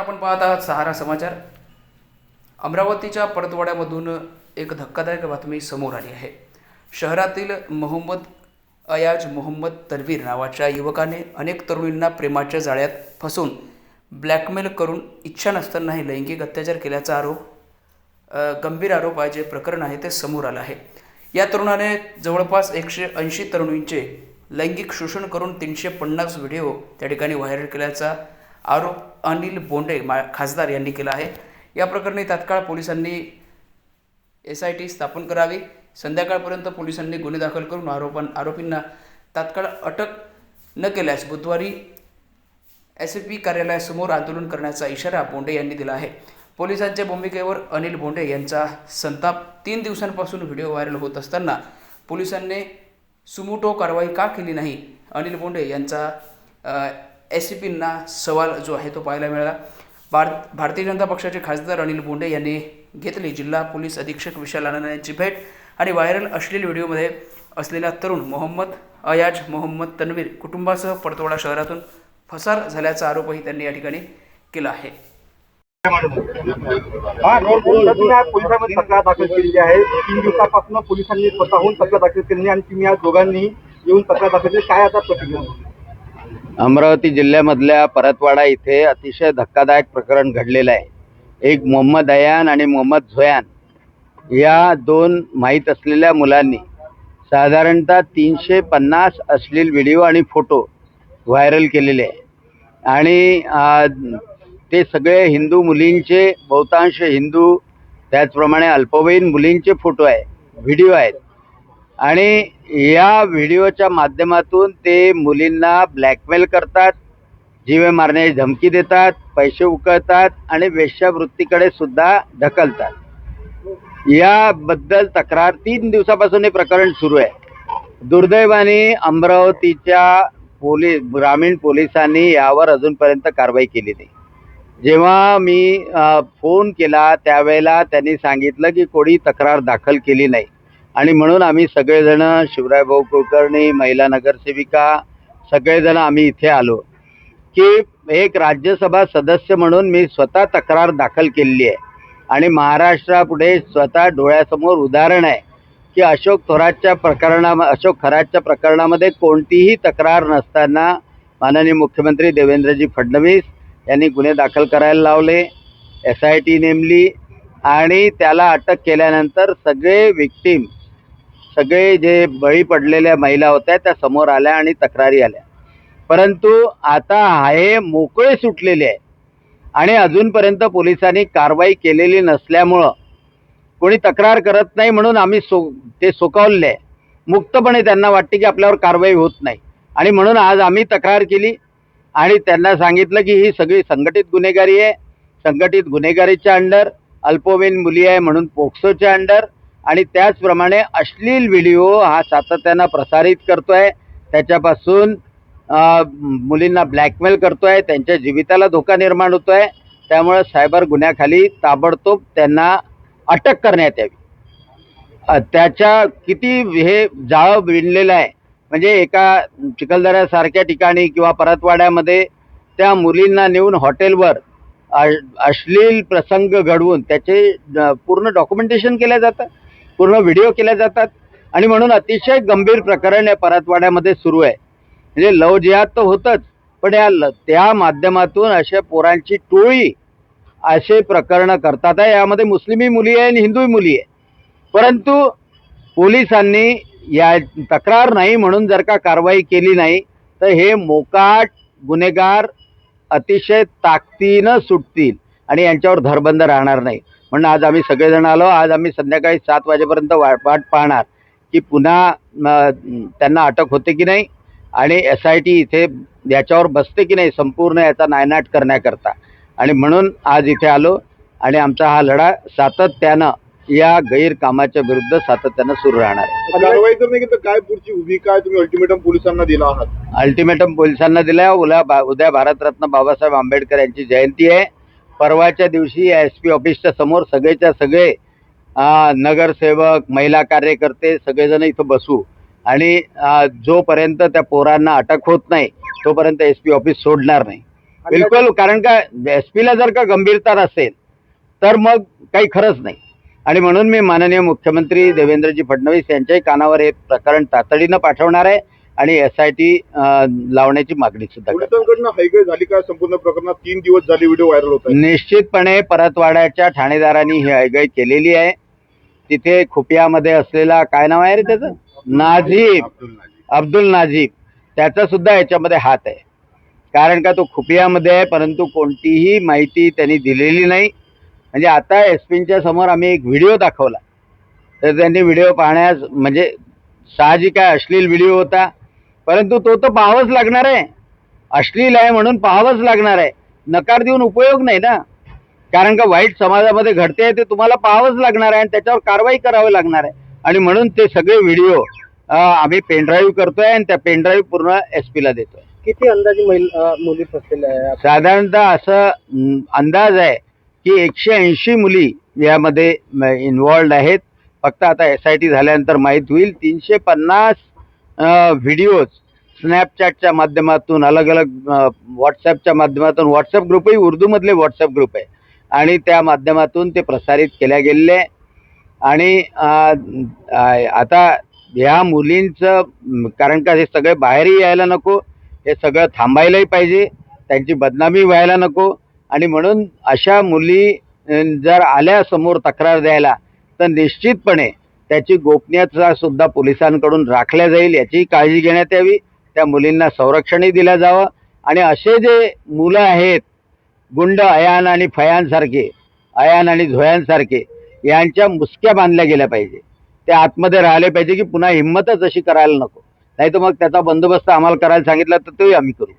आपण पाहत आहात सहारा समाचार। अमरावतीच्या परतवाड्यामधून एक धक्कादायक बातमी समोर आली आहे। शहरातील मोहम्मद अयाज मोहम्मद तन्वीर नावाच्या युवकाने अनेक तरुणींना प्रेमाच्या जाळ्यात फसवून ब्लॅकमेल करून इच्छा नसतानाही लैंगिक अत्याचार केल्याचा गंभीर आरोप आहे। जे प्रकरण आहे ते समोर आलं आहे। या तरुणाने जवळपास 180 तरुणींचे लैंगिक शोषण करून 350 व्हिडिओ त्या ठिकाणी व्हायरल केल्याचा आरोप अनिल बोंडे खासदार यांनी केला आहे। या प्रकरणी तात्काळ पोलिसांनी SIT स्थापन करावी। संध्याकाळपर्यंत पोलिसांनी गुन्हे दाखल करून आरोपींना तात्काळ अटक न केल्यास बुधवारी SP कार्यालयासमोर आंदोलन करण्याचा इशारा बोंडे यांनी दिला आहे। पोलिसांच्या भूमिकेवर अनिल बोंडे यांचा संताप। 3 दिवसांपासून व्हिडिओ व्हायरल होत असताना पोलिसांनी सुमोटो कारवाई का केली नाही, अनिल बोंडे यांचा SPंना सवाल जो आहे तो पाहायला मिळाला। भारतीय जनता पक्षाचे खासदार अनिल बोंडे यांनी घेतली जिल्हा पोलीस अधीक्षक विशाल आनंद यांची भेट आणि व्हायरल अश्लील व्हिडिओमध्ये असलेला तरुण मोहम्मद अयाज मोहम्मद तन्वीर कुटुंबासह परतवाडा शहरातून फसार झाल्याचा आरोपही त्यांनी या ठिकाणी केला आहे। पोलिसांमध्ये तक्रार दाखल केलेली आहे। 3 दिवसापासून पोलिसांनी स्वतःहून तक्रार दाखल केली आणि तुम्ही या दोघांनी येऊन तक्रार दाखल केली, काय आता प्रतिक्रिया? अमरावती जिल्ह्यामधल्या परतवाडा इथे अतिशय धक्कादायक प्रकरण घडलेलं आहे। एक मोहम्मद अयान आणि मोहम्मद झोयान या 2 माहीत असलेल्या मुलांनी साधारणतः 350 अश्लील व्हिडिओ आणि फोटो व्हायरल केलेले आहे आणि ते सगळे हिंदू मुलींचे, बहुतांश हिंदू त्याचप्रमाणे अल्पवयीन मुलींचे फोटो आहे, व्हिडिओ आहेत आणि या व्हिडिओच्या माध्यमातून ते मुलींना ब्लॅकमेल करतात, जीवे मारण्याची धमकी देतात, पैसे उकळतात आणि वेश्यावृत्तीकडे सुद्धा ढकलतात। याबद्दल तक्रार 3 दिवसापासून हे प्रकरण सुरू आहे। दुर्दैवाने अमरावतीच्या ग्रामीण पोलिसांनी यावर अजूनपर्यंत कारवाई केली नाही। जेव्हा मी फोन केला त्यावेळेला त्यांनी सांगितलं की कोणी तक्रार दाखल केली नाही आणि म्हणून आम्ही सगळेजण, शिवरायभाऊ कुलकर्णी, महिला नगरसेविका, सगळेजण आम्ही इथे आलो की एक राज्यसभा सदस्य म्हणून मी स्वतः तक्रार दाखल केलेली आहे आणि महाराष्ट्रापुढे स्वतः डोळ्यासमोर उदाहरण आहे की अशोक खरातच्या प्रकरणामध्ये कोणतीही तक्रार नसताना माननीय मुख्यमंत्री देवेंद्रजी फडणवीस यांनी गुन्हे दाखल करायला लावले, SIT नेमली आणि त्याला अटक केल्यानंतर सगळे जे बळी पडलेल्या महिला होत्या त्या समोर आल्या आणि तक्रारी आल्या। परंतु आता हे मोकळे सुटलेले आहे आणि अजूनपर्यंत पोलिसांनी कारवाई केलेली नसल्यामुळं कोणी तक्रार करत नाही म्हणून आम्ही ते सोकावले आहे। मुक्तपणे त्यांना वाटते की आपल्यावर कारवाई होत नाही आणि म्हणून आज आम्ही तक्रार केली आणि त्यांना सांगितलं की ही सगळी संघटित गुन्हेगारी आहे। संघटित गुन्हेगारीच्या अंडर अल्पवयीन मुली आहे म्हणून पोक्सोच्या अंडर आणि त्याचप्रमाणे अश्लील व्हिडिओ हा सातत्यानं प्रसारित करतोय, त्याच्यापासून मुलींना ब्लॅकमेल करतोय, त्यांच्या जीविताला धोका निर्माण होतोय। त्यामुळे सायबर गुन्ह्याखाली ताबडतोब त्यांना अटक करण्यात यावी। त्याच्या किती हे जाळं विणलेलं आहे म्हणजे एका चिखलदऱ्यासारख्या ठिकाणी किंवा परतवाड्यामध्ये त्या मुलींना नेऊन हॉटेलवर अश्लील प्रसंग घडवून त्याचे पूर्ण डॉक्युमेंटेशन केलं जातं, पूर्ण व्हिडिओ केले जातात आणि म्हणून अतिशय गंभीर प्रकरण या परतवाड्यामध्ये सुरू आहे। म्हणजे लव जिहाद तर होतच, पण त्या माध्यमातून अशा पोरांची टोळी असे प्रकरणं करतात आहे। यामध्ये मुस्लिमही मुली आहे आणि हिंदूही मुली आहे। परंतु पोलिसांनी या तक्रार नाही म्हणून जर का कारवाई केली नाही तर हे मोकाट गुन्हेगार अतिशय ताकदीनं सुटतील आणि यांच्यावर धरबंद राहणार नाही। म्हणून आज आम्ही सगळेजण आलो। आज आम्ही संध्याकाळी 7 वाजेपर्यंत वाट पाहणार की पुन्हा त्यांना अटक होते की नाही आणि SIT इथे याच्यावर बसते की नाही संपूर्ण याचा नायनाट करण्याकरता, आणि म्हणून आज इथे आलो आणि आमचा हा लढा सातत्यानं या गैरकामाच्या विरुद्ध सातत्यानं सुरू राहणार आहे। कारवाई जर नाही तर काय पुढची भूमिका आहे? तुम्ही अल्टिमेटम पोलिसांना दिला आहात? अल्टिमेटम पोलिसांना दिला। उद्या भारतरत्न बाबासाहेब आंबेडकर यांची जयंती आहे। परवाच्या दिवशी SP ऑफिसच्या समोर सगळेच्या सगळे नगरसेवक, महिला कार्यकर्ते सगळेजण इथं बसू आणि जोपर्यंत त्या पोरांना अटक होत नाही तोपर्यंत SP ऑफिस सोडणार नाही। बिलकुल, कारण का एसपीला जर का गंभीरता असेल तर मग काही खरंच नाही. आणि म्हणून मी माननीय मुख्यमंत्री देवेंद्रजी फडणवीस यांच्याही कानावर हे प्रकरण तातडीनं पाठवणार आहे आणि SIT लावण्याची मागणी सुद्धा करणार. पोलिसांकडनं हायगय झाली का संपूर्ण प्रकरणात? 3 दिवस झाले व्हिडिओ व्हायरल होत आहे. निश्चितपणे परतवाड्याच्या ठाणेदारांनी ही हयगय केलेली आहे. तिथे खुपियामध्ये असलेला काय नाव आहे रे त्याचं, अब्दुल नाझीब, त्याचा सुद्धा याच्यामध्ये हात आहे. कारण का तो खुपियामध्ये आहे, परंतु कोणतीही माहिती त्यांनी दिलेली नाही. म्हणजे आता SPच्या समोर आम्ही एक व्हिडिओ दाखवला तर त्यांनी व्हिडिओ पाहण्यास म्हणजे साहजिक आहे, अश्लील व्हिडिओ होता, परंतु तो तर पाहावाच लागणार आहे. अश्लील आहे म्हणून पाहावंच लागणार आहे. नकार देऊन उपयोग नाही ना, कारण का वाईट समाजामध्ये घडते ते तुम्हाला पाहावंच लागणार आहे आणि त्याच्यावर कारवाई करावी लागणार आहे. आणि म्हणून ते सगळे व्हिडिओ आम्ही पेनड्राईव्ह करतोय आणि त्या पेनड्राईव्ह पूर्ण SPला देतोय. किती अंदाजे मुली फसलेल्या आहे? साधारणतः असं अंदाज आहे की 180 मुली यामध्ये इन्व्हॉल्ड आहेत. फक्त आता SIT झाल्यानंतर माहीत होईल. 350 व्हिडिओज स्नॅपचॅटच्या माध्यमातून, अलग अलग व्हॉट्सॲपच्या माध्यमातून, व्हॉट्सॲप ग्रुपही उर्दूमधले व्हॉट्सॲप ग्रुप आहे आणि त्या माध्यमातून ते प्रसारित केल्या गेलेले आहे. आणि आता ह्या मुलींचं, कारण का हे सगळे बाहेरही यायला नको, हे सगळं थांबायलाही पाहिजे, त्यांची बदनामी व्हायला नको. आणि म्हणून अशा मुली जर आल्या समोर तक्रार द्यायला तर निश्चितपणे त्याची गोपनीयता सुद्धा पोलिसांकडून राखल्या जाईल, याचीही काळजी घेण्यात यावी. त्या मुलींना संरक्षणही दिलं जावं. आणि असे जे मुलं आहेत गुंड, अयान आणि फयानसारखे, अयान आणि झोयांसारखे, यांच्या मुसक्या बांधल्या गेल्या पाहिजे. ते आतमध्ये राहिले पाहिजे की पुन्हा हिंमतच अशी करायला नको. नाही तर मग त्याचा बंदोबस्त आम्हाला करायला सांगितला तर तोही आम्ही करू.